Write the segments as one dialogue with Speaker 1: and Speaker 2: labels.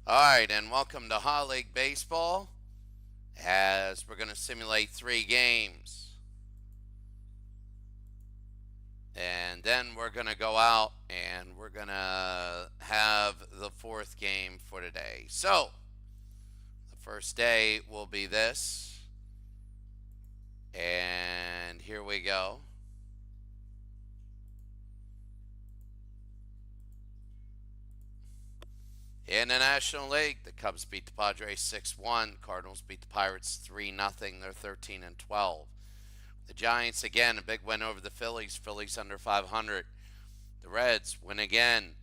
Speaker 1: All right, and welcome to Hot League Baseball as we're going to simulate 3 games. And then we're going to go out and we're going to have the 4th game for today. So, the first day will be this. And here we go. In the National League, the Cubs beat the Padres 6-1. Cardinals beat the Pirates 3-0. They're 13-12. The Giants again, a big win over the Phillies. Phillies under 500. The Reds win again.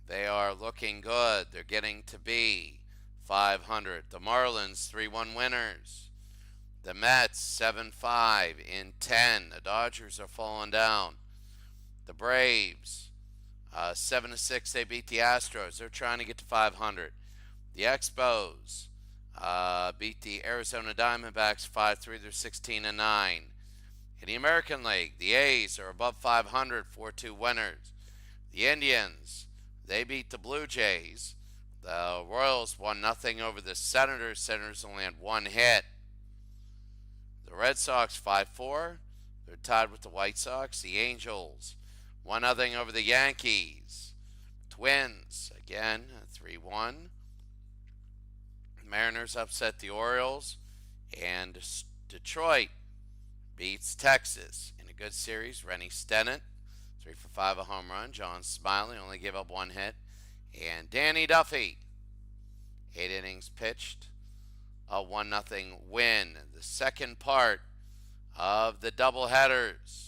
Speaker 1: They are looking good. They're getting to be 500. The Marlins 3-1 winners. The Mets 7-5 in 10. The Dodgers are falling down. The Braves 7-6. They beat the Astros. They're trying to get to 500. The Expos beat the Arizona Diamondbacks 5-3. They're 16-9. In the American League, the A's are above 500, 4-2 winners. The Indians, they beat the Blue Jays. The Royals won nothing over the Senators. Senators only had 1 hit. The Red Sox 5-4. They're tied with the White Sox. The Angels 1-0 over the Yankees. Twins again 3-1. Mariners upset the Orioles, and Detroit beats Texas in a good series. Rennie Stennett 3 for 5, a home run. John Smiley only gave up 1 hit, and Danny Duffy 8 innings pitched, a 1-0 win. The second part of the doubleheaders.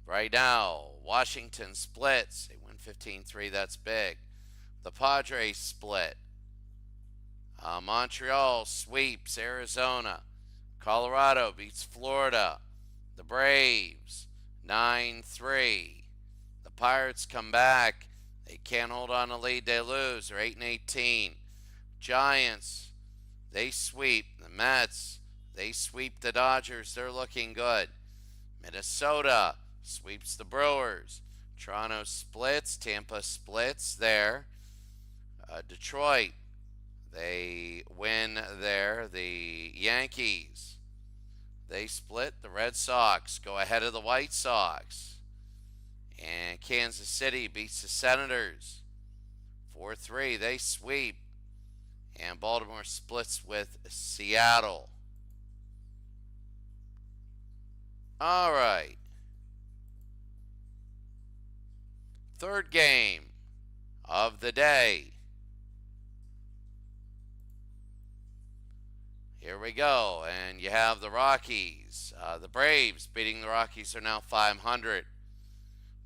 Speaker 1: Right now, Washington splits. They win 15-3. That's big. The Padres split. Montreal sweeps Arizona. Colorado beats Florida. The Braves 9-3. The Pirates come back. They can't hold on to lead. They lose. They're 8-18. Giants, they sweep. The Mets, they sweep the Dodgers. They're looking good. Minnesota sweeps the Brewers. Toronto splits. Tampa splits there. Detroit, they win there. The Yankees, they split. The Red Sox go ahead of the White Sox. And Kansas City beats the Senators 4-3. They sweep. And Baltimore splits with Seattle. All right. Third game of the day. Here we go. And you have the Rockies. The Braves beating the Rockies are now 500.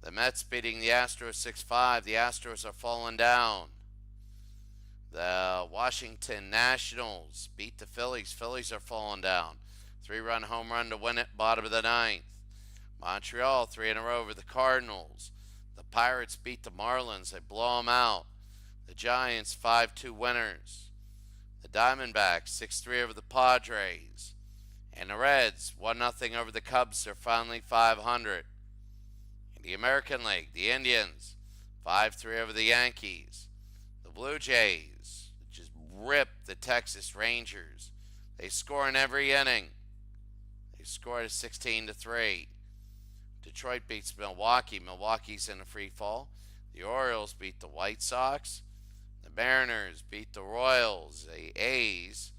Speaker 1: The Mets beating the Astros 6-5. The Astros are falling down. The Washington Nationals beat the Phillies. Phillies are falling down. 3-run home run to win it, bottom of the 9th. Montreal 3 in a row over the Cardinals. The Pirates beat the Marlins. They blow them out. The Giants 5-2 winners. The Diamondbacks 6-3 over the Padres. And the Reds 1-0 over the Cubs. They're finally 500. In the American League, the Indians 5-3 over the Yankees. The Blue Jays just rip the Texas Rangers. They score in every inning. They scored at 16-3. Detroit beats Milwaukee. Milwaukee's in a free fall. The Orioles beat the White Sox. The Mariners beat the Royals. The A's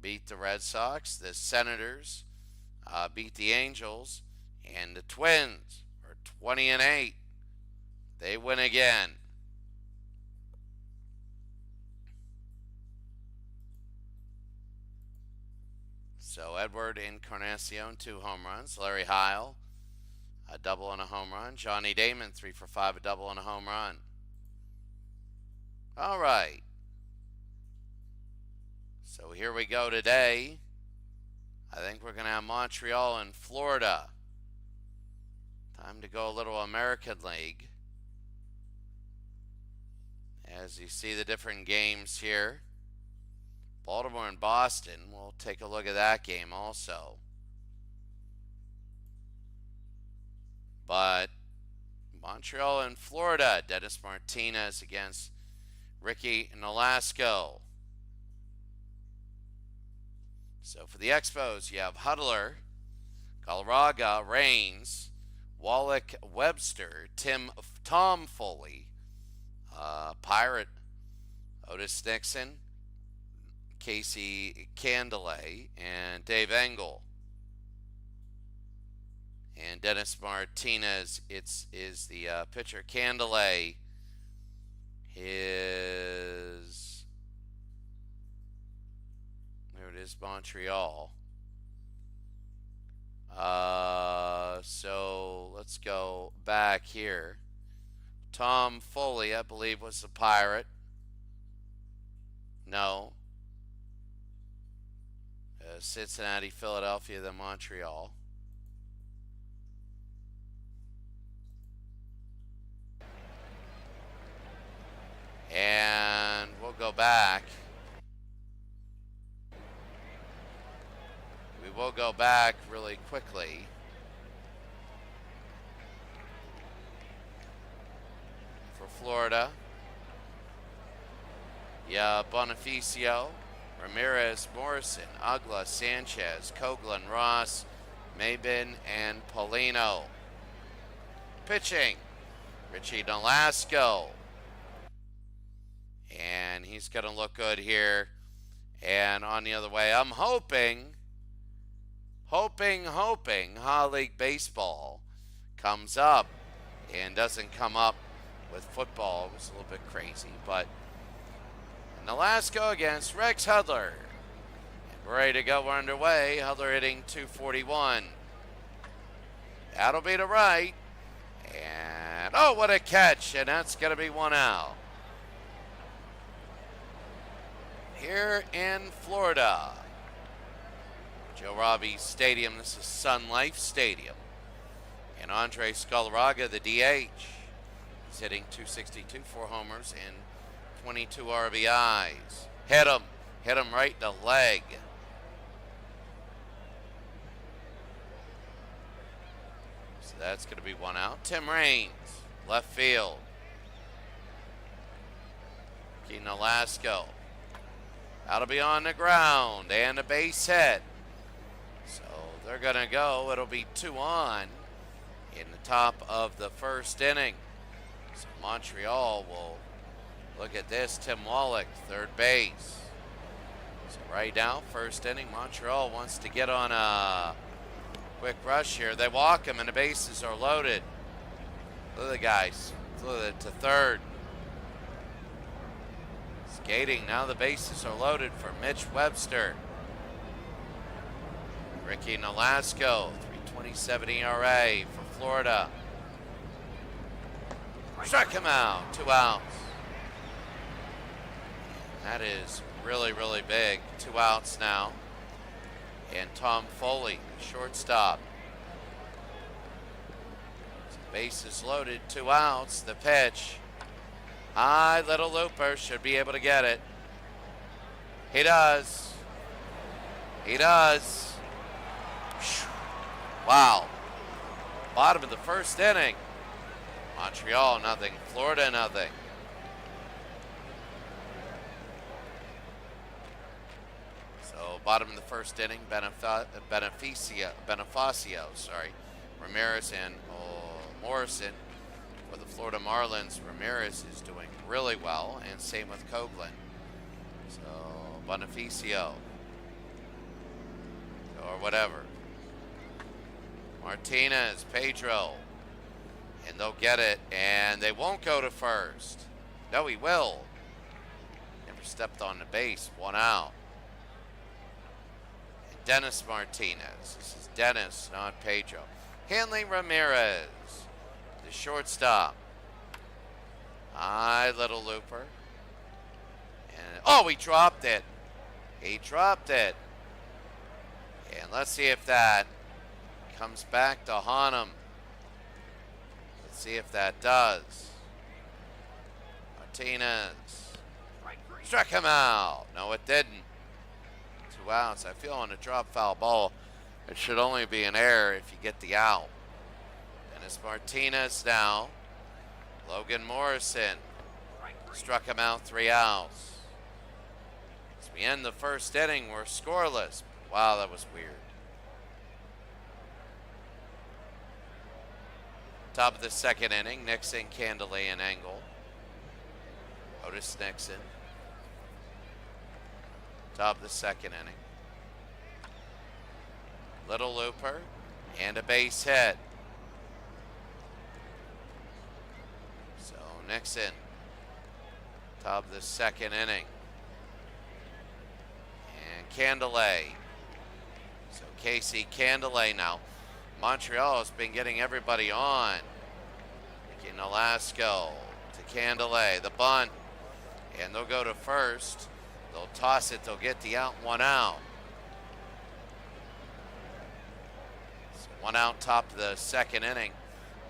Speaker 1: beat the Red Sox. The Senators beat the Angels. And the Twins are 20-8. They win again. So Edward Encarnacion 2 home runs. Larry Heil a double and a home run. Johnny Damon 3 for 5, a double and a home run. All right. So here we go today. I think we're going to have Montreal and Florida. Time to go a little American League. As you see the different games here. Baltimore and Boston. We'll take a look at that game also. But Montreal and Florida. Dennis Martinez against Ricky Nolasco. So for the Expos, you have Huddler, Galarraga, Rains, Wallach, Webster, Tom Foley, Pirate, Otis Nixon, Casey Candelay, and Dave Engel. And Dennis Martinez is the pitcher. Candelay is, there it is, Montreal. So let's go back here. Tom Foley, I believe, was the Pirate. No. Cincinnati, Philadelphia, then Montreal. And we'll go back. We will go back really quickly. For Florida. Yeah, Bonifacio, Ramirez, Morrison, Ugla, Sanchez, Coghlan, Ross, Mabin, and Paulino. Pitching, Richie Nolasco. And he's going to look good here. And on the other way, I'm hoping High League Baseball comes up and doesn't come up with football. It was a little bit crazy, but Nolasco against Rex Huddler. And we're ready to go. We're underway. Huddler hitting .241. That'll be to right. And, oh, what a catch. And that's going to be one out. Here in Florida, Joe Robbie Stadium. This is Sun Life Stadium. And Andres Galarraga, the DH, is hitting .262, 4 homers and 22 RBIs. Hit him right in the leg. So that's going to be one out. Tim Raines, left field. Ricky Nolasco. That'll be on the ground and a base hit. So they're going to go. It'll be 2 on in the top of the first inning. So Montreal will look at this. Tim Wallach, third base. So right now, first inning, Montreal wants to get on a quick rush here. They walk him and the bases are loaded. Look at the guys. Look at to third. Skating, now the bases are loaded for Mitch Webster. Ricky Nolasco, 3.27 ERA for Florida. Struck him out, 2 outs. That is really, really big. 2 outs now. And Tom Foley, shortstop. Bases loaded, 2 outs. The pitch. High little looper, should be able to get it. He does. He does. Wow. Bottom of the first inning. Montreal nothing, Florida nothing. So bottom of the first inning, Bonifacio, Ramirez and Morrison. For the Florida Marlins, Ramirez is doing really well, and same with Coghlan. So Bonifacio, or whatever. Martinez, Pedro, and they'll get it, and they won't go to first. No, he will. Never stepped on the base, 1 out. And Dennis Martinez. This is Dennis, not Pedro. Hanley Ramirez, the shortstop. High little looper. And oh, he dropped it. He dropped it. And let's see if that comes back to haunt him. Let's see if that does. Martinez struck him out. No, it didn't. 2 outs. I feel on a drop foul ball, it should only be an error if you get the out. And it's Martinez now. Logan Morrison. Struck him out, 3 outs. As we end the first inning, we're scoreless. Wow, that was weird. Top of the second inning, Nixon, Candelay, and Engel. Otis Nixon. Top of the second inning. Little looper and a base hit. So Nixon, top of the second inning. And Candelay. So Casey Candelay now. Montreal has been getting everybody on. Ricky Nolasco to Candelay, the bunt, and they'll go to first. They'll toss it, they'll get the out, 1 out. So 1 out, top of the second inning.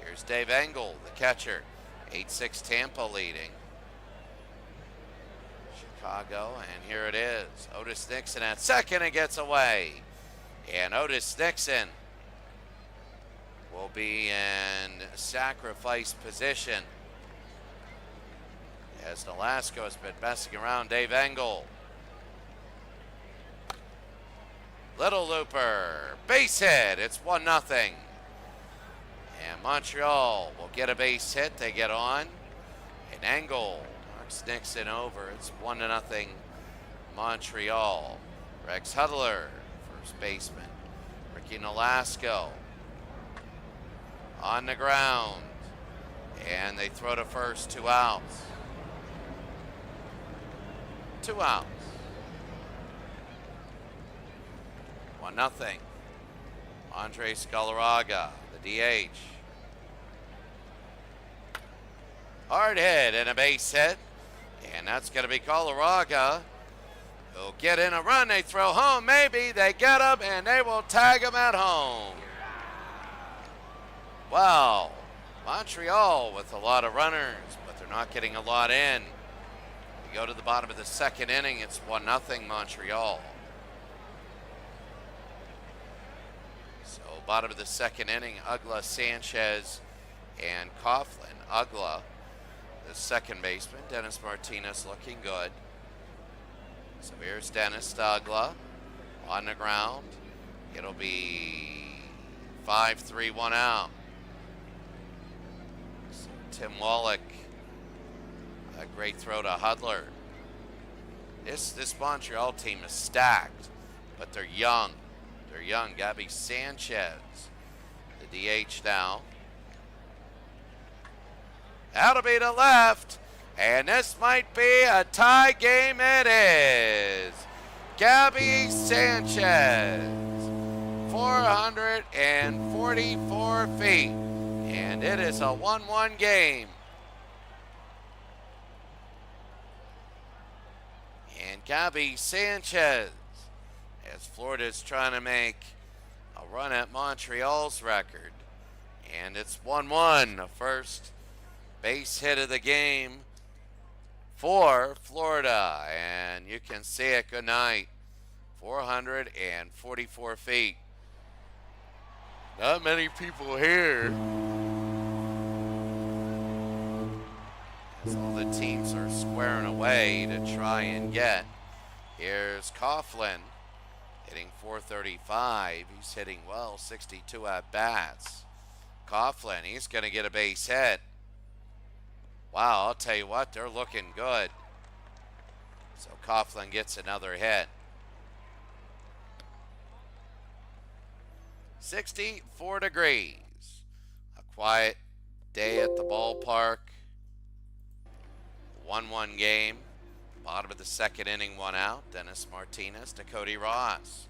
Speaker 1: Here's Dave Engel, the catcher. 8-6 Tampa leading Chicago, and here it is. Otis Nixon at second and gets away. And Otis Nixon will be in sacrifice position as Nolasco has been messing around Dave Engel. Little looper, base hit, it's 1-0. And Montreal will get a base hit, they get on. And Engel knocks Nixon over, it's 1-0 Montreal. Rex Hudler, first baseman. Ricky Nolasco on the ground, and they throw to first, 2 outs. 2 outs. 1-0. Andres Galarraga, the DH. Hard hit and a base hit, and that's going to be Galarraga. He'll get in a run, they throw home, maybe they get him, and they will tag him at home. Wow, Montreal with a lot of runners, but they're not getting a lot in. We go to the bottom of the second inning, it's 1-0 Montreal. So bottom of the second inning, Ugla, Sanchez, and Coughlin. Ugla, the second baseman, Dennis Martinez looking good. So here's Dennis to Ugla on the ground. It'll be 5-3, 1 out. Tim Wallach, a great throw to Hudler. This Montreal team is stacked, but they're young. They're young. Gabby Sanchez, the DH now. That'll be to left, and this might be a tie game. It is. Gabby Sanchez, 444 feet. And it is a 1-1 game. And Gabby Sanchez, as Florida's trying to make a run at Montreal's record. And it's 1-1, the first base hit of the game for Florida. And you can see it, good night. 444 feet. Not many people here. As all the teams are squaring away to try and get. Here's Coughlin hitting 435. He's hitting well, 62 at bats. Coughlin, he's going to get a base hit. Wow, I'll tell you what, they're looking good. So Coughlin gets another hit. 64 degrees. A quiet day at the ballpark. 1-1 game. Bottom of the second inning, 1 out. Dennis Martinez to Cody Ross.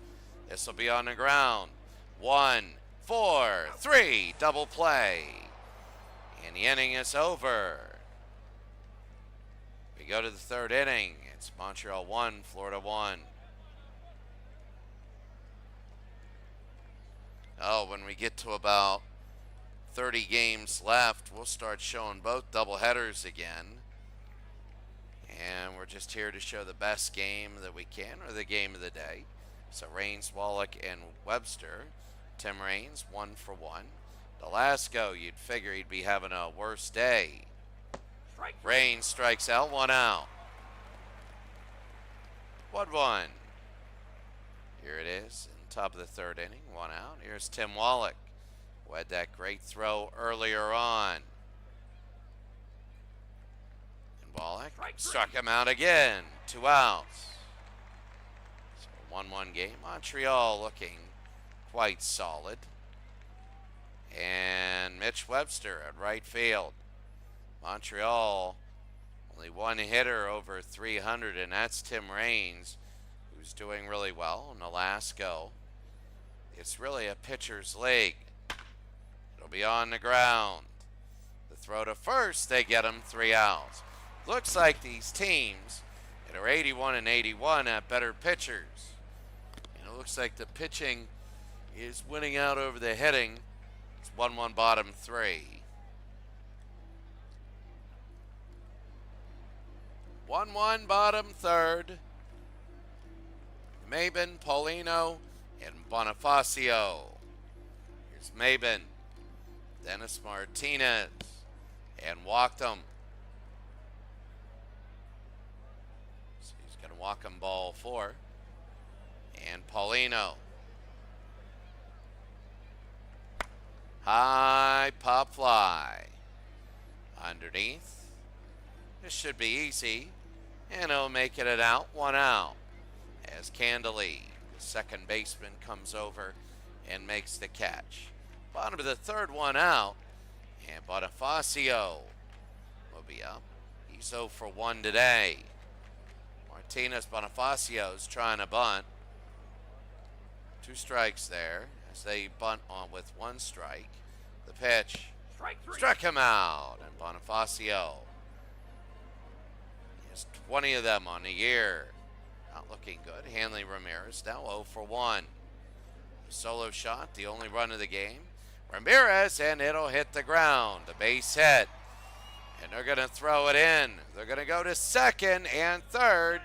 Speaker 1: This will be on the ground. 1, 4, 3, double play. And the inning is over. We go to the third inning. It's Montreal 1, Florida 1. Oh, when we get to about 30 games left, we'll start showing both doubleheaders again. And we're just here to show the best game that we can, or the game of the day. So Raines, Wallach, and Webster. Tim Raines, 1 for 1. Nolasco, you'd figure he'd be having a worse day. Rain strikes out, 1 out. 1-1. Here it is in top of the third inning, 1 out. Here's Tim Wallach, who had that great throw earlier on. And Wallach struck him out again, 2 outs. So 1-1 game. Montreal looking quite solid. And Mitch Webster at right field. Montreal only one hitter over 300, and that's Tim Raines, who's doing really well in the last go. It's really a pitcher's league. It'll be on the ground. The throw to first, they get him 3 outs. Looks like these teams that are 81 and 81 have better pitchers. And it looks like the pitching is winning out over the hitting. It's 1-1 bottom 3. 1-1 bottom third. Maben, Paulino, and Bonifacio. Here's Maben, Dennis Martinez, and walked him. So he's going to walk him ball 4. And Paulino. High pop fly. Underneath. This should be easy. And he'll make it an out, 1 out. As Candeli, the second baseman, comes over and makes the catch. Bottom of the third, 1 out. And Bonifacio will be up. He's 0 for 1 today. Martinez Bonifacio's trying to bunt. 2 strikes there as they bunt on with 1 strike. The pitch struck him out, and Bonifacio has 20 of them on the year. Not looking good. Hanley Ramirez now 0 for 1. Solo shot, the only run of the game. Ramirez, and it'll hit the ground. The base hit. And they're going to throw it in. They're going to go to second and third.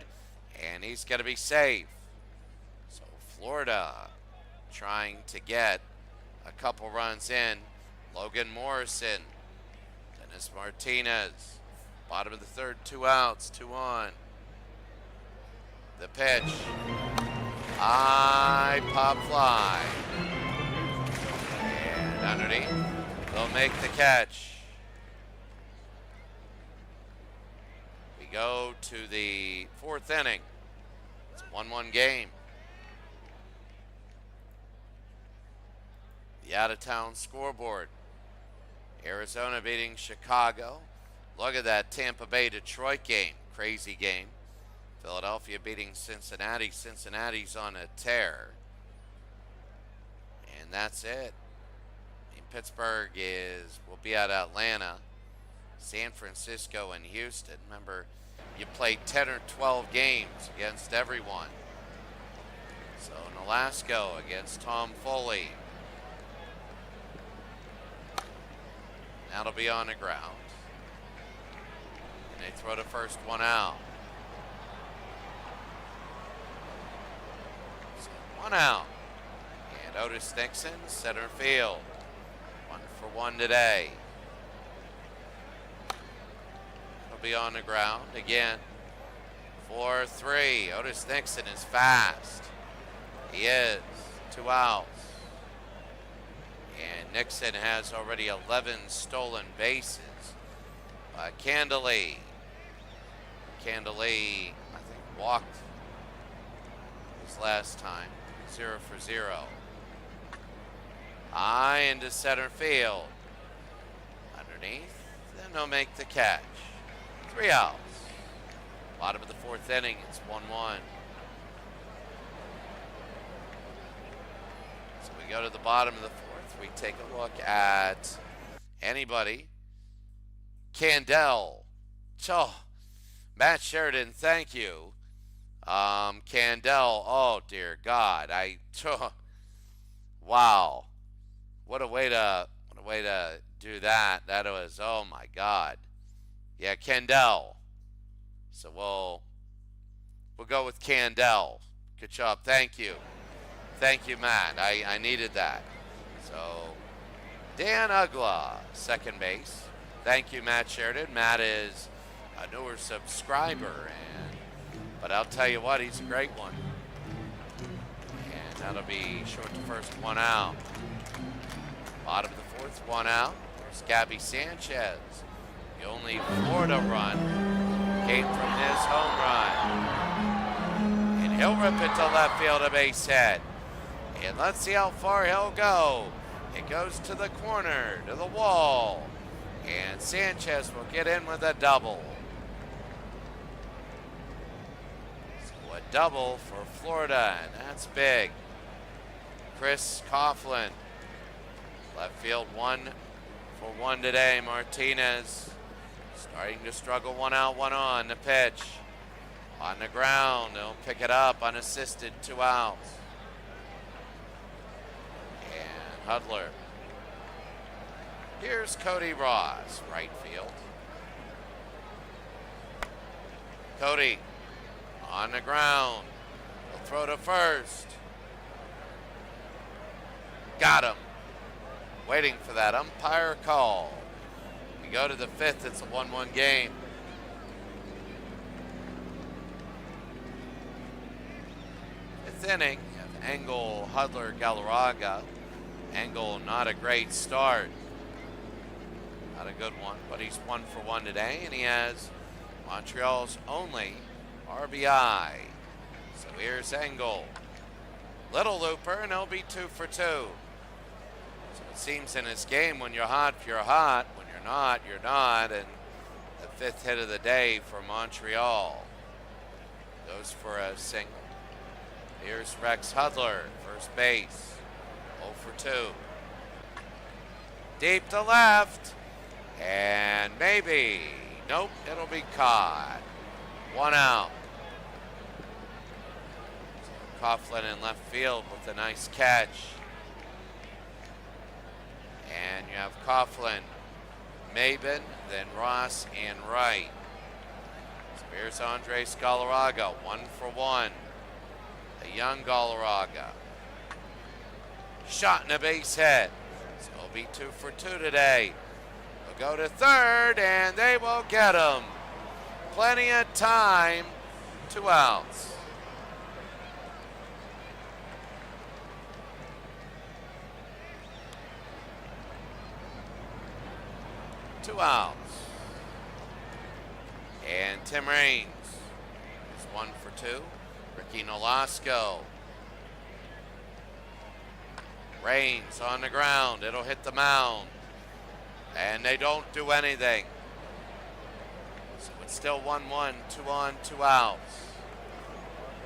Speaker 1: And he's going to be safe. So Florida trying to get a couple runs in. Logan Morrison. Dennis Martinez. Bottom of the third, 2 outs, 2 on. The pitch. High pop fly. And underneath, they'll make the catch. We go to the 4th inning. It's a 1-1 game. The out-of-town scoreboard. Arizona beating Chicago. Look at that Tampa Bay-Detroit game. Crazy game. Philadelphia beating Cincinnati. Cincinnati's on a tear. And that's it. And Pittsburgh will be at Atlanta. San Francisco and Houston. Remember, you played 10 or 12 games against everyone. So Nolasco against Tom Foley. That'll be on the ground. And they throw the first 1 out. So 1 out. And Otis Nixon, center field. 1 for 1 today. It'll be on the ground again. 4-3. Otis Nixon is fast. He is. 2 outs. And Nixon has already 11 stolen bases. Candeli, I think, walked his last time. 0 for 0. High into center field. Underneath, then they'll make the catch. 3 outs. Bottom of the 4th inning, it's 1-1. So we go to the bottom of the 4th. We take a look at anybody. Candel. Oh, Matt Sheridan, thank you. Candel, oh dear God. Wow. What a way to do that. That was, oh my God. Yeah, Candel. So we'll go with Candel. Good job. Thank you. Thank you, Matt. I needed that. So Dan Ugla, second base. Thank you, Matt Sheridan. Matt is a newer subscriber, but I'll tell you what, he's a great one. And that'll be short to first, one out. Bottom of the fourth, one out. There's Gabby Sanchez. The only Florida run came from his home run. And he'll rip it to left field, a base hit. And let's see how far he'll go. It goes to the corner, to the wall. And Sanchez will get in with a double. So a double for Florida, and that's big. Chris Coughlin, left field, 1 for 1 today. Martinez starting to struggle, 1 out, 1 on. The pitch on the ground. He'll pick it up unassisted, 2 outs. And Hudler. Here's Cody Ross, right field. Cody on the ground. He'll throw to first. Got him. Waiting for that umpire call. We go to the 5th. It's a 1-1 game. Fifth inning. You have Engel, Hudler, Galarraga. Engel, not a great start. Not a good one, but he's 1 for 1 today, and he has Montreal's only RBI. So here's Engel. Little looper, and he'll be 2 for 2. So it seems in his game, when you're hot, you're hot. When you're not, you're not. And the 5th hit of the day for Montreal goes for a single. Here's Rex Hudler, first base, 0 for 2. Deep to left. And maybe, nope, it'll be caught. 1 out. Coughlin in left field with a nice catch. And you have Coughlin, Maben, then Ross and Wright. So here's Andres Galarraga, 1 for 1. A young Galarraga. Shot in a base hit. So it'll be 2 for 2 today. Go to third, and they will get him. Plenty of time, 2 outs. Two outs. And Tim Raines is 1 for 2. Ricky Nolasco. Raines on the ground. It'll hit the mound. And they don't do anything. So it's still 1-1, 2 on, 2 outs.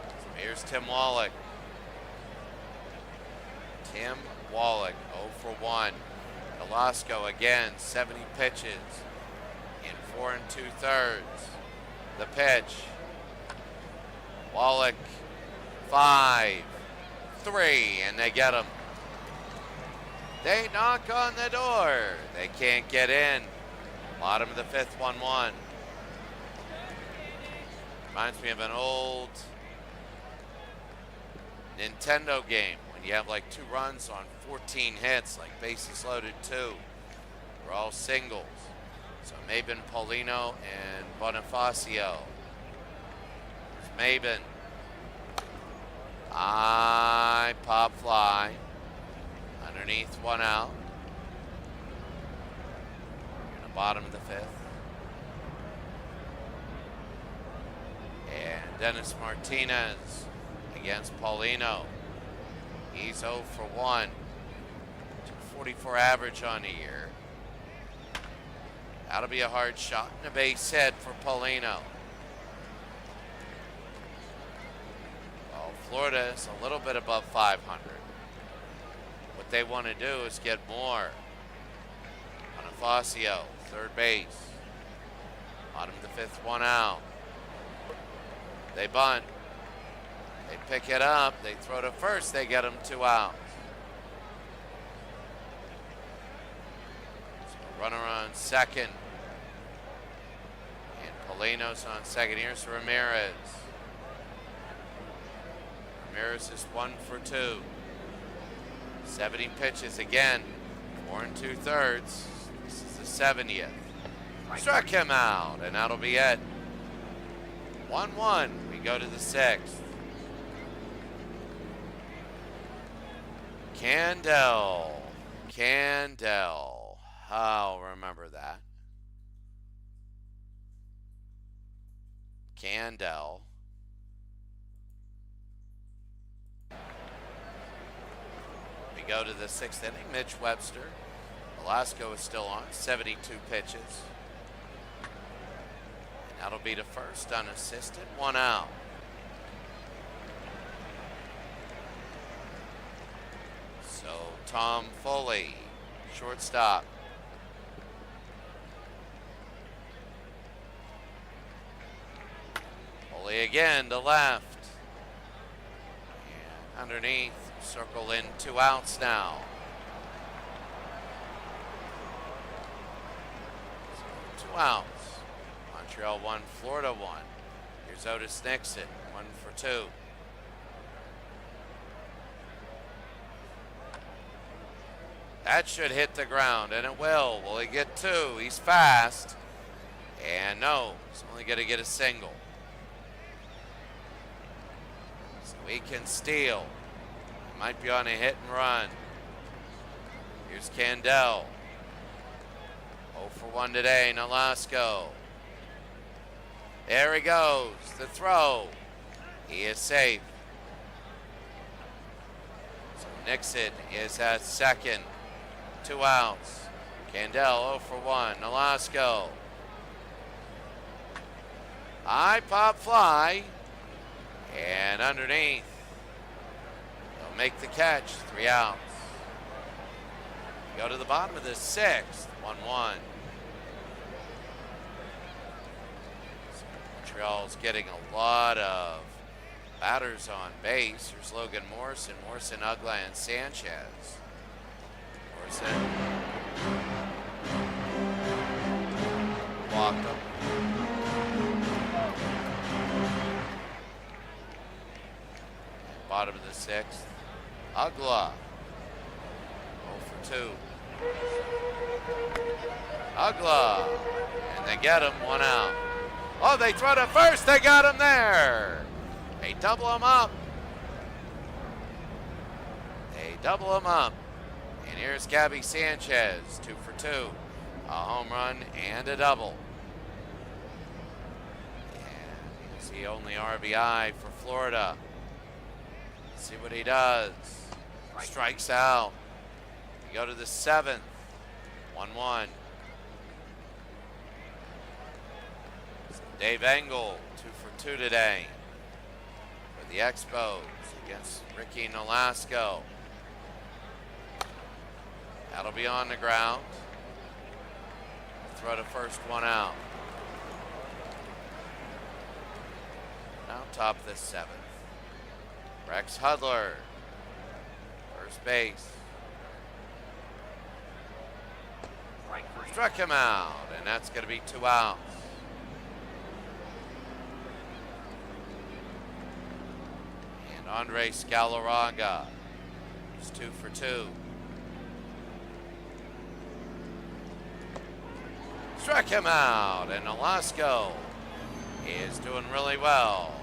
Speaker 1: So here's Tim Wallach. Tim Wallach, 0 for 1. Nolasco again, 70 pitches in 4 2/3. The pitch. Wallach, 5, 3, and they get him. They knock on the door. They can't get in. Bottom of the 5th, 1-1. Reminds me of an old Nintendo game when you have like 2 runs on 14 hits, like bases loaded 2. They're all singles. So Maben, Paulino, and Bonifacio. It's Maben. High pop fly. Underneath, 1 out. In the bottom of the 5th. And Dennis Martinez against Paulino. He's 0 for 1. 244 average on the year. That'll be a hard shot and a base hit for Paulino. Well, Florida is a little bit above 500. What they want to do is get more. Bonifacio, third base. Bottom of the 5th, 1 out. They bunt. They pick it up. They throw to first. They get them 2 outs. So runner on second. And Paulino's on second. Here's Ramirez. Ramirez is 1 for 2. 70 pitches again. 4 2/3. This is the 70th. Struck him out, and that'll be it. 1-1. We go to the sixth. Candell. I'll remember that. Candell. We go to the sixth inning. Mitch Webster. Velasco is still on. 72 pitches. And that'll be to first, unassisted. 1 out. So Tom Foley, shortstop. Foley again to left. And underneath, circle in 2 outs now. So 2 outs. Montreal 1, Florida 1. Here's Otis Nixon, 1 for 2. That should hit the ground, and it will. Will he get 2? He's fast. And no, he's only going to get a single. So he can steal. He might be on a hit and run. Here's Candell. 0 for 1 today, Nolasco. There he goes, the throw. He is safe. So Nixon is at second. 2 outs. Candell 0 for 1. Nolasco. High pop fly. And underneath. They'll make the catch. 3 outs. Go to the bottom of the sixth. 1-1. Montreal's getting a lot of batters on base. Here's Logan Morrison, Ugla, and Sanchez. Morrison walked him. Bottom of the sixth. Ugla. 0 for 2. Ugla. And they get him. 1 out. Oh, they throw to first. They got him there. They double him up. And here's Gabby Sanchez. 2 for 2. A home run and a double. And he's the only RBI for Florida. Let's see what he does. Strikes out. We go to the seventh. 1-1. Dave Engel, 2 for 2 today for the Expos against Ricky Nolasco. That'll be on the ground. Throw to first, 1 out. Now top of the seventh. Rex Hudler, first base. Struck him out, and that's going to be 2 outs. And Andre Scalaraga is 2 for 2. Struck him out, and Nolasco is doing really well.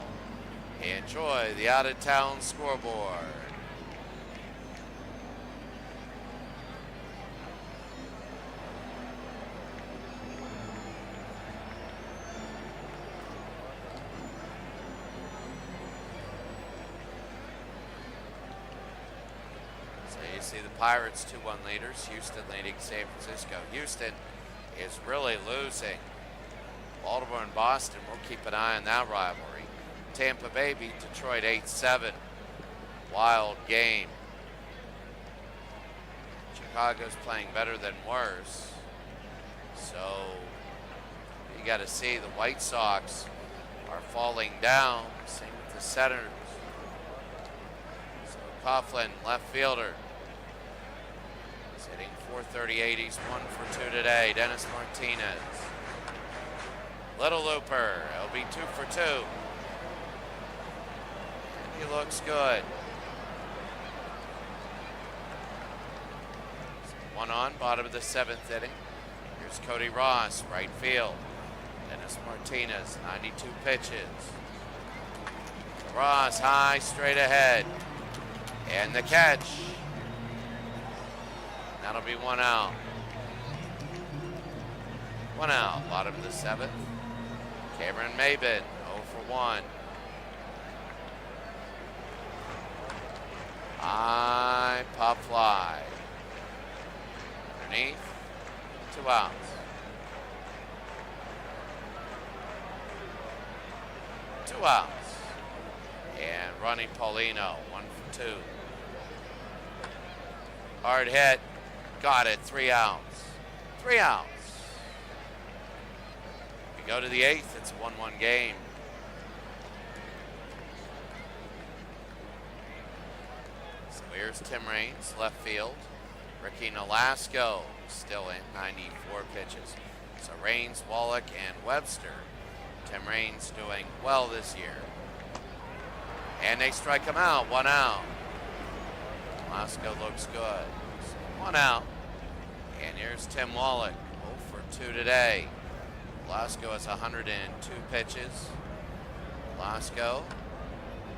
Speaker 1: Enjoy the out-of-town scoreboard. So you see the Pirates 2-1 leaders, Houston leading San Francisco. Houston is really losing. Baltimore and Boston, we'll keep an eye on that rivalry. Tampa Bay beat Detroit 8-7. Wild game. Chicago's playing better than worse. So you got to see the White Sox are falling down. Same with the Senators. So Coughlin, left fielder, is hitting .438. He's 1 for 2 today. Dennis Martinez. Little Looper, he'll be 2 for 2. He looks good. 1 on, bottom of the seventh inning. Here's Cody Ross, right field. Dennis Martinez, 92 pitches. Ross high, straight ahead. And the catch. That'll be one out. One out, bottom of the seventh. Cameron Maybin, 0 for 1. High pop fly. Underneath, 2 outs. Two outs. And Ronnie Paulino, 1 for 2. Hard hit. Got it. 3 outs. 3 outs. We go to the 8th. It's a 1-1 game. So here's Tim Raines, left field. Ricky Nolasco still in, 94 pitches. So Raines, Wallach, and Webster. Tim Raines doing well this year. And they strike him out, 1 out. Nolasco looks good. So 1 out. And here's Tim Wallach, 0 for 2 today. Nolasco has 102 pitches. Nolasco,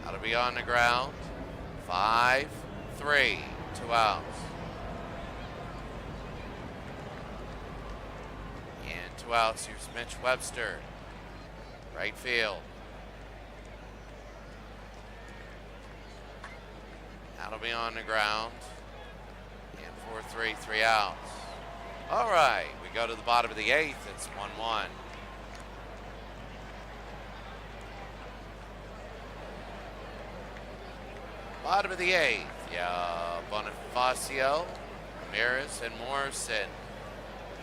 Speaker 1: that'll be on the ground. 5-3, 2 outs. And 2 outs, here's Mitch Webster, right field. That'll be on the ground. And 4-3, 3 outs. All right, we go to the bottom of the 8th. It's 1-1. Bottom of the 8th. Yeah, Bonifacio, Ramirez, and Morrison.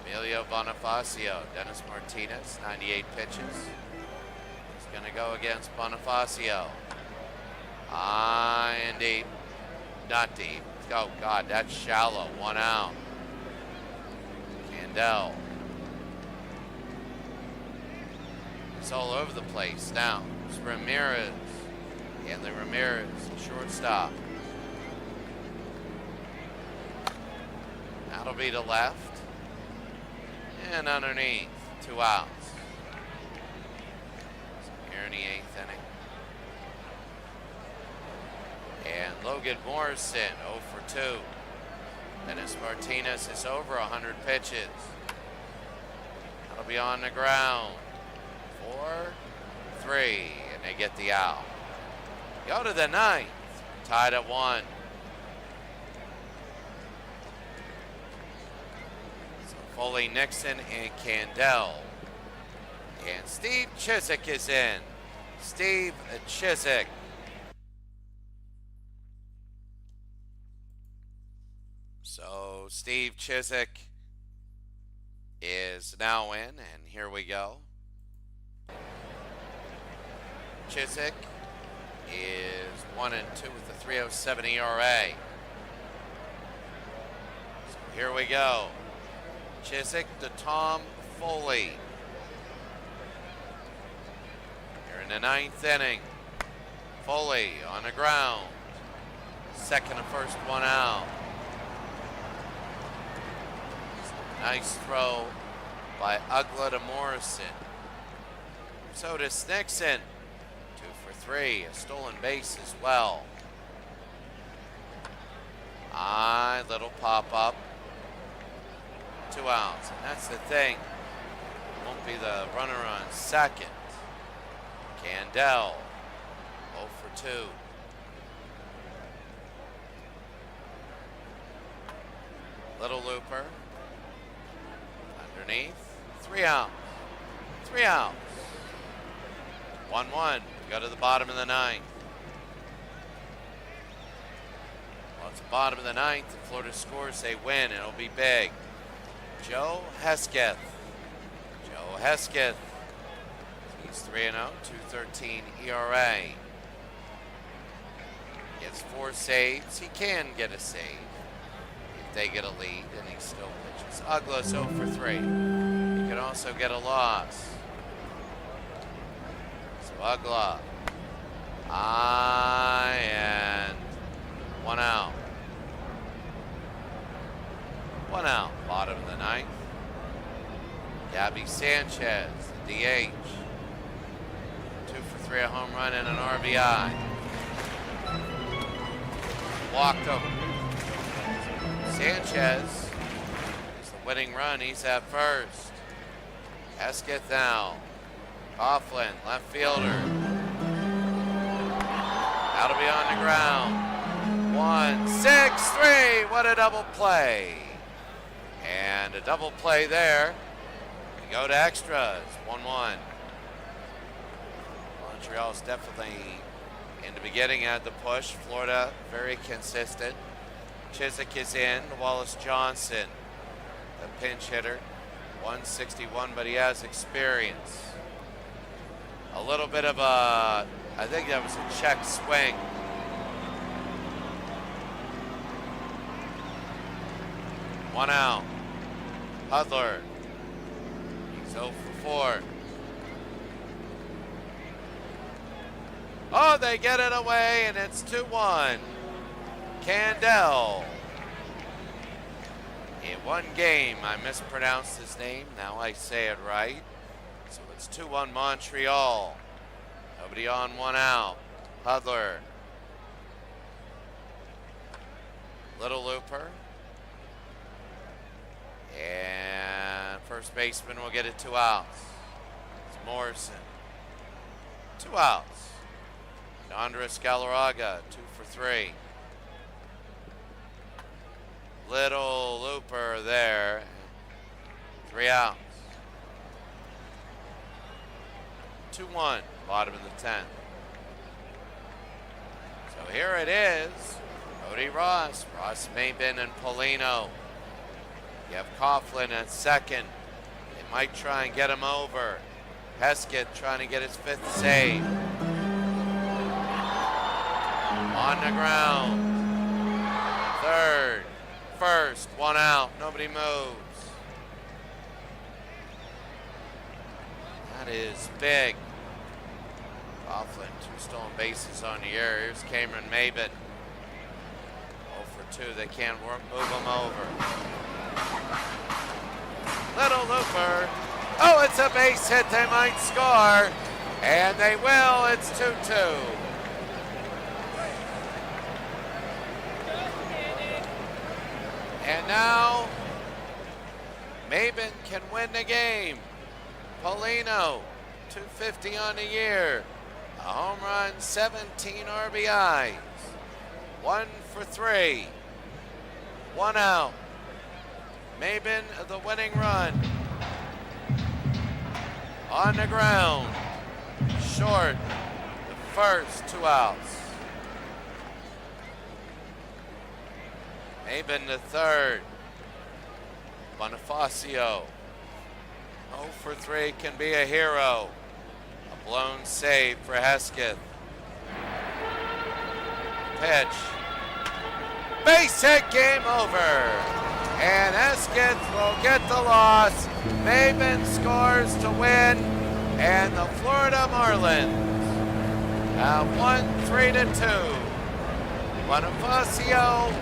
Speaker 1: Emilio Bonifacio, Dennis Martinez, 98 pitches. He's going to go against Bonifacio. High and deep. Not deep. Oh, God, that's shallow. 1 out. Candel. It's all over the place now. It's Ramirez. Hanley Ramirez, shortstop. That'll be to left. And underneath. 2 outs. So here in the 8th inning. And Logan Morrison, 0 for 2. Dennis Martinez is over 100 pitches. That'll be on the ground. 4-3, and they get the out. Go to the 9th, tied at 1. So Foley, Nixon, and Candel. And Steve Chiswick is in. Steve Chiswick. So Steve Chiswick is now in, and here we go. Chiswick is 1-2 with a 3.07 ERA. So here we go. Chiswick to Tom Foley. Here in the 9th inning. Foley on the ground. Second and first, 1 out. Nice throw by Ugla to Morrison. So does Nixon. 2 for 3, a stolen base as well. Little pop up. 2 outs, and that's the thing. Won't be the runner on second. Candel, 0 for 2. Little looper. Underneath. 3 outs. 3 outs. 1-1. Go to the bottom of the 9th. Well, it's the bottom of the 9th. If Florida scores, they win. It'll be big. Joe Hesketh. Joe Hesketh. He's 3-0, 2.13 ERA. Gets 4 saves. He can get a save if they get a lead, and he still pitches. Ugla 0 for 3. He can also get a loss. So Ugla. And 1 out. 1 out. Bottom of the 9th. Gabby Sanchez, the DH. 2 for 3, a home run and an RBI. Walked him. Sanchez is the winning run. He's at first. Hesketh now. Coughlin, left fielder. That'll be on the ground. 1-6-3. What a double play. And a double play there. We go to extras. 1-1. Montreal's definitely in the beginning had the push. Florida very consistent. Chiswick is in. Wallace Johnson, the pinch hitter. 161, but he has experience. A little bit of a, I think that was a check swing. One out. Hudler. He's 0 for 4. Oh, they get it away, and it's 2-1. Candel. In one game, I mispronounced his name. Now I say it right. So it's 2-1 Montreal. Nobody on, one out. Hudler. Little Looper. And first baseman will get it 2 outs. It's Morrison. 2 outs. Andres Galarraga, 2 for 3. Little Looper there. 3 outs. 2-1, bottom of the 10th. So here it is. Cody Ross, Maybin, and Polino. You have Coughlin at second. They might try and get him over. Hesketh trying to get his 5th save. On the ground. Third. First. 1 out. Nobody moves. That is big. Coughlin, 2 stolen bases on the year. Here's Cameron Maybin. 0 for 2. They can't move him over. Little Looper. Oh, it's a base hit. They might score. And they will. It's 2-2. And now, Maybin can win the game. Polino, 250 on the year. A home run, 17 RBIs. 1 for 3. 1 out. Maybin, the winning run. On the ground. Short. The first, 2 outs. Maybin, the third. Bonifacio. 0 for 3 can be a hero. A blown save for Hesketh. Pitch. Base hit, game over. And Hesketh will get the loss. Maybin scores to win. And the Florida Marlins have won 3-2. Bonifacio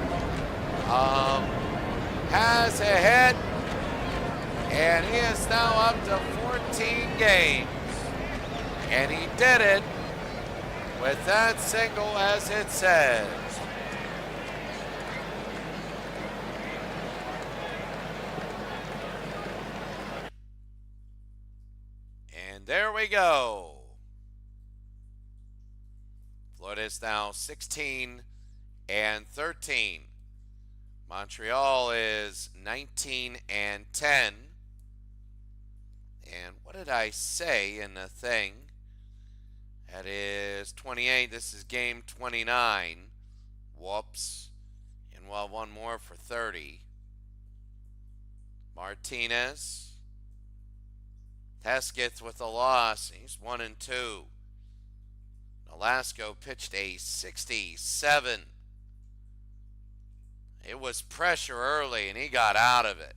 Speaker 1: has a hit, and he is now up to 14 games. And he did it with that single, as it says. And there we go. Florida is now 16-13. Montreal is 19-10. And what did I say in the thing? That is 28. This is game 29. Whoops. And we'll have one more for 30. Martinez. Hesketh with a loss. He's 1-2. Nolasco pitched a 67. It was pressure early, and he got out of it.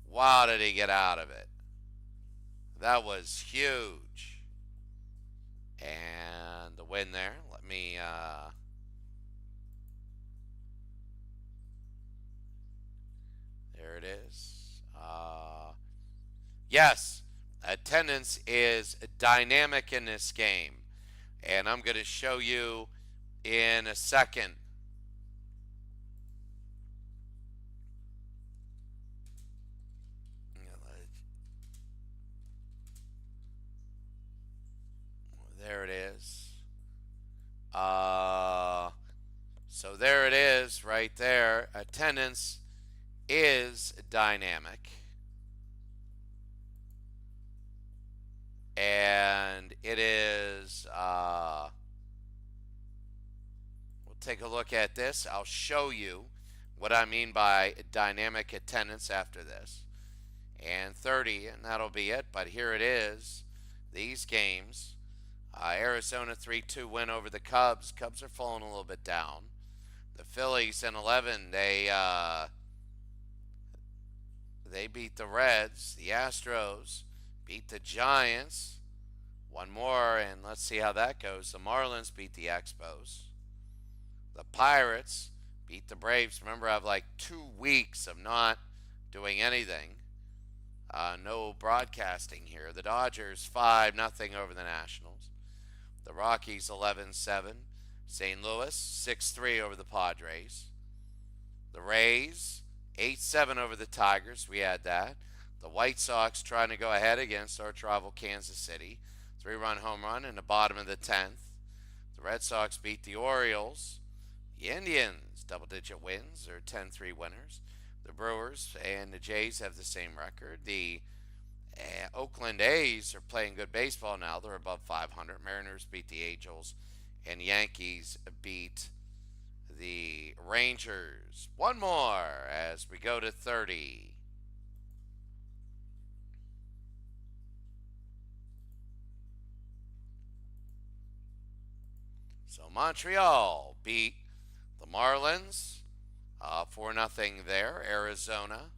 Speaker 1: Wow, did he get out of it. That was huge. And the win there. Let me... there it is. Yes, attendance is dynamic in this game, and I'm going to show you in a second. There it is. So there it is right there. Attendance is dynamic. And it is, we'll take a look at this. I'll show you what I mean by dynamic attendance after this. And 30, and that'll be it. But here it is. These games. Arizona 3-2 win over the Cubs. Cubs are falling a little bit down. The Phillies in 11, they beat the Reds. The Astros beat the Giants. One more, and let's see how that goes. The Marlins beat the Expos. The Pirates beat the Braves. Remember, I have like 2 weeks of not doing anything. No broadcasting here. The Dodgers 5-0 over the Nationals. The Rockies 11-7. St. Louis 6-3 over the Padres. The Rays 8-7 over the Tigers. We had that. The White Sox trying to go ahead against our rival Kansas City. 3-run home run in the bottom of the 10th. The Red Sox beat the Orioles. The Indians, double-digit wins. They're 10-3 winners. The Brewers and the Jays have the same record. The Oakland A's are playing good baseball now. They're above 500. Mariners beat the Angels. And Yankees beat the Rangers. One more as we go to 30. So Montreal beat the Marlins 4-0 there. Arizona,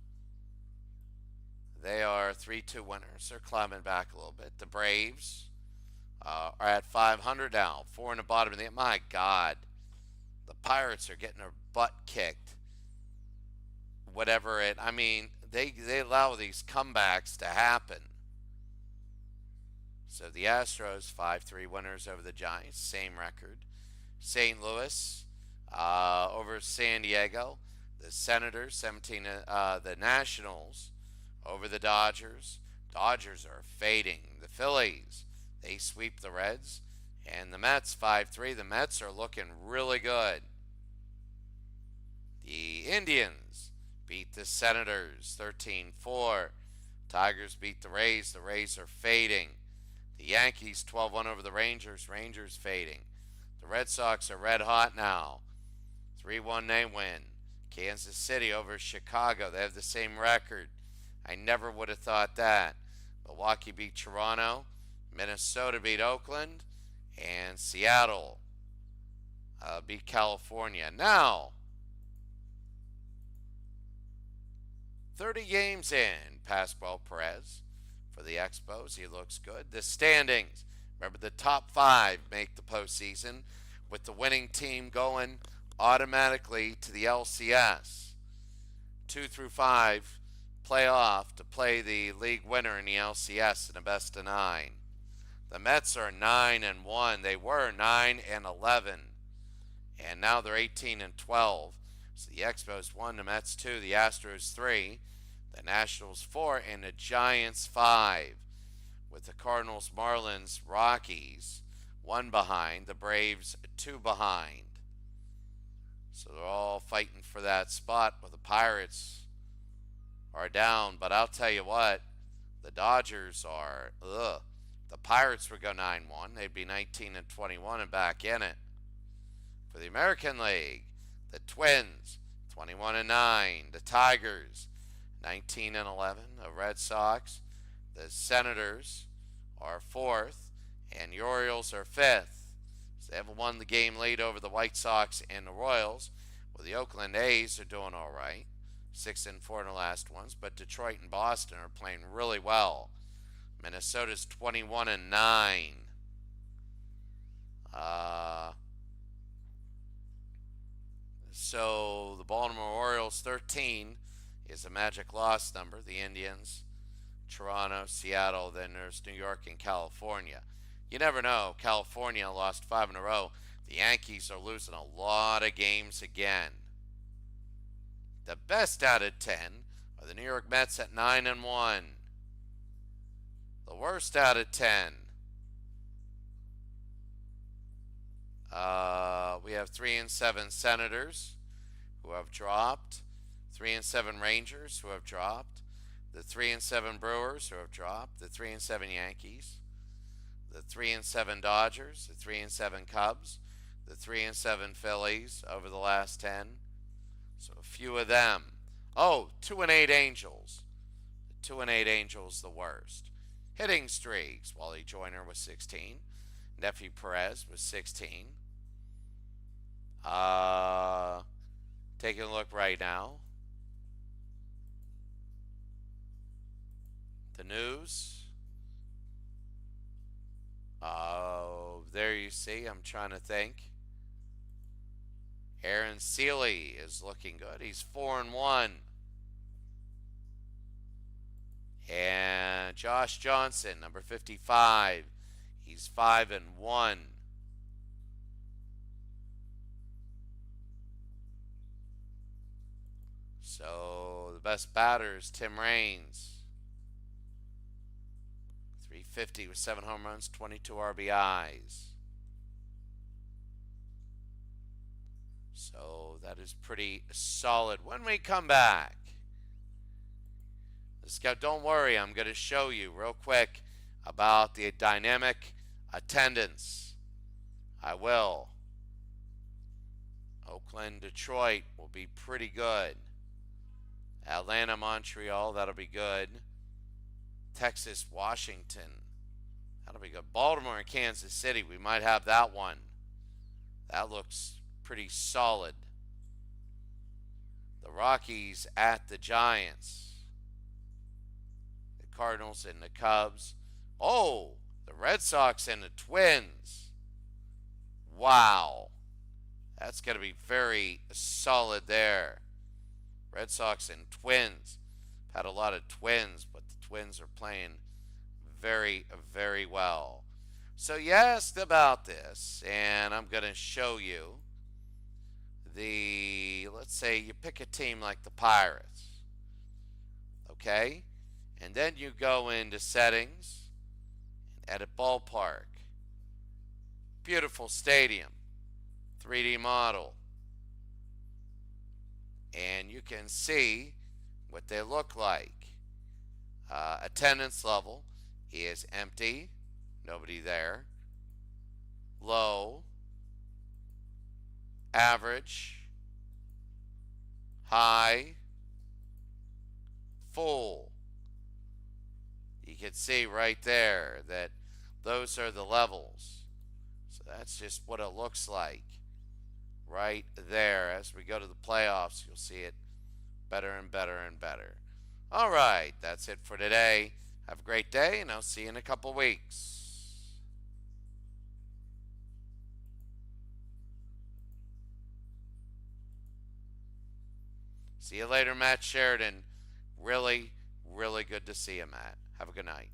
Speaker 1: they are 3-2 winners. They're climbing back a little bit. The Braves are at 500 now. 4 in the bottom of the. My God, the Pirates are getting their butt kicked. Whatever it. I mean, they allow these comebacks to happen. So the Astros 5-3 winners over the Giants, same record. St. Louis over San Diego. The Senators 17. The Nationals over the Dodgers. Dodgers are fading. The Phillies, they sweep the Reds. And the Mets 5-3. The Mets are looking really good. The Indians beat the Senators 13-4. Tigers beat the Rays. The Rays are fading. The Yankees 12-1 over the Rangers. Rangers fading. The Red Sox are red hot now. 3-1 they win. Kansas City over Chicago. They have the same record. I never would have thought that. Milwaukee beat Toronto. Minnesota beat Oakland. And Seattle beat California. Now, 30 games in. Pascual Perez for the Expos. He looks good. The standings. Remember, the top 5 make the postseason, with the winning team going automatically to the LCS. 2 through 5 playoff to play the league winner in the LCS in a best of 9. The Mets are 9-1. They were 9-11, and now they're 18-12. So the Expos 1, the Mets 2, the Astros 3, the Nationals 4, and the Giants 5. With the Cardinals, Marlins, Rockies 1 behind, the Braves 2 behind. So they're all fighting for that spot, but the Pirates are down. But I'll tell you what, the Dodgers are, The Pirates would go 9-1. They'd be 19-21 and back in it. For the American League, the Twins 21-9. The Tigers 19-11. The Red Sox, the Senators are 4th, and the Orioles are 5th. So they haven't won the game lead over the White Sox and the Royals. Well, the Oakland A's are doing all right, 6-4 in the last ones, but Detroit and Boston are playing really well. Minnesota's 21-9. So the Baltimore Orioles 13 is a magic loss number. The Indians Toronto, Seattle, then there's New York and California. You never know. California lost 5 in a row. The Yankees are losing a lot of games again. The best out of 10 are the New York Mets at 9-1. The worst out of 10. We have 3-7 Senators who have dropped. 3-7 Rangers who have dropped. The 3-7 Brewers who have dropped. The 3-7 Yankees. The 3-7 Dodgers. The 3-7 Cubs. The 3-7 Phillies over the last 10. So a few of them. Oh, 2-8 Angels. The 2-8 Angels the worst. Hitting streaks. Wally Joyner was 16. Nefi Perez was 16. Taking a look right now. The news. Oh, there you see. I'm trying to think. Aaron Seeley is looking good. He's 4-1. And Josh Johnson, number 55. He's 5-1. So the best batter is Tim Raines. 350 with 7 home runs, 22 RBIs. So that is pretty solid. When we come back, don't worry, I'm going to show you real quick about the dynamic attendance. I will. Oakland, Detroit will be pretty good. Atlanta, Montreal, that'll be good. Texas, Washington, that'll be good. Baltimore and Kansas City, we might have that one. That looks pretty solid. The Rockies at the Giants. The Cardinals and the Cubs. Oh, the Red Sox and the Twins. Wow. That's going to be very solid there. Red Sox and Twins. Had a lot of Twins, but the Twins are playing very, very well. So you asked about this, and I'm going to show you let's say you pick a team like the Pirates, okay? And then you go into settings, edit ballpark, beautiful stadium, 3D model, and you can see what they look like. Attendance level is empty, nobody there. Low, average, high, full. You can see right there that those are the levels. So that's just what it looks like right there. As we go to the playoffs, you'll see it better and better and better. All right, that's it for today. Have a great day, and I'll see you in a couple weeks. See you later, Matt Sheridan. Really, really good to see you, Matt. Have a good night.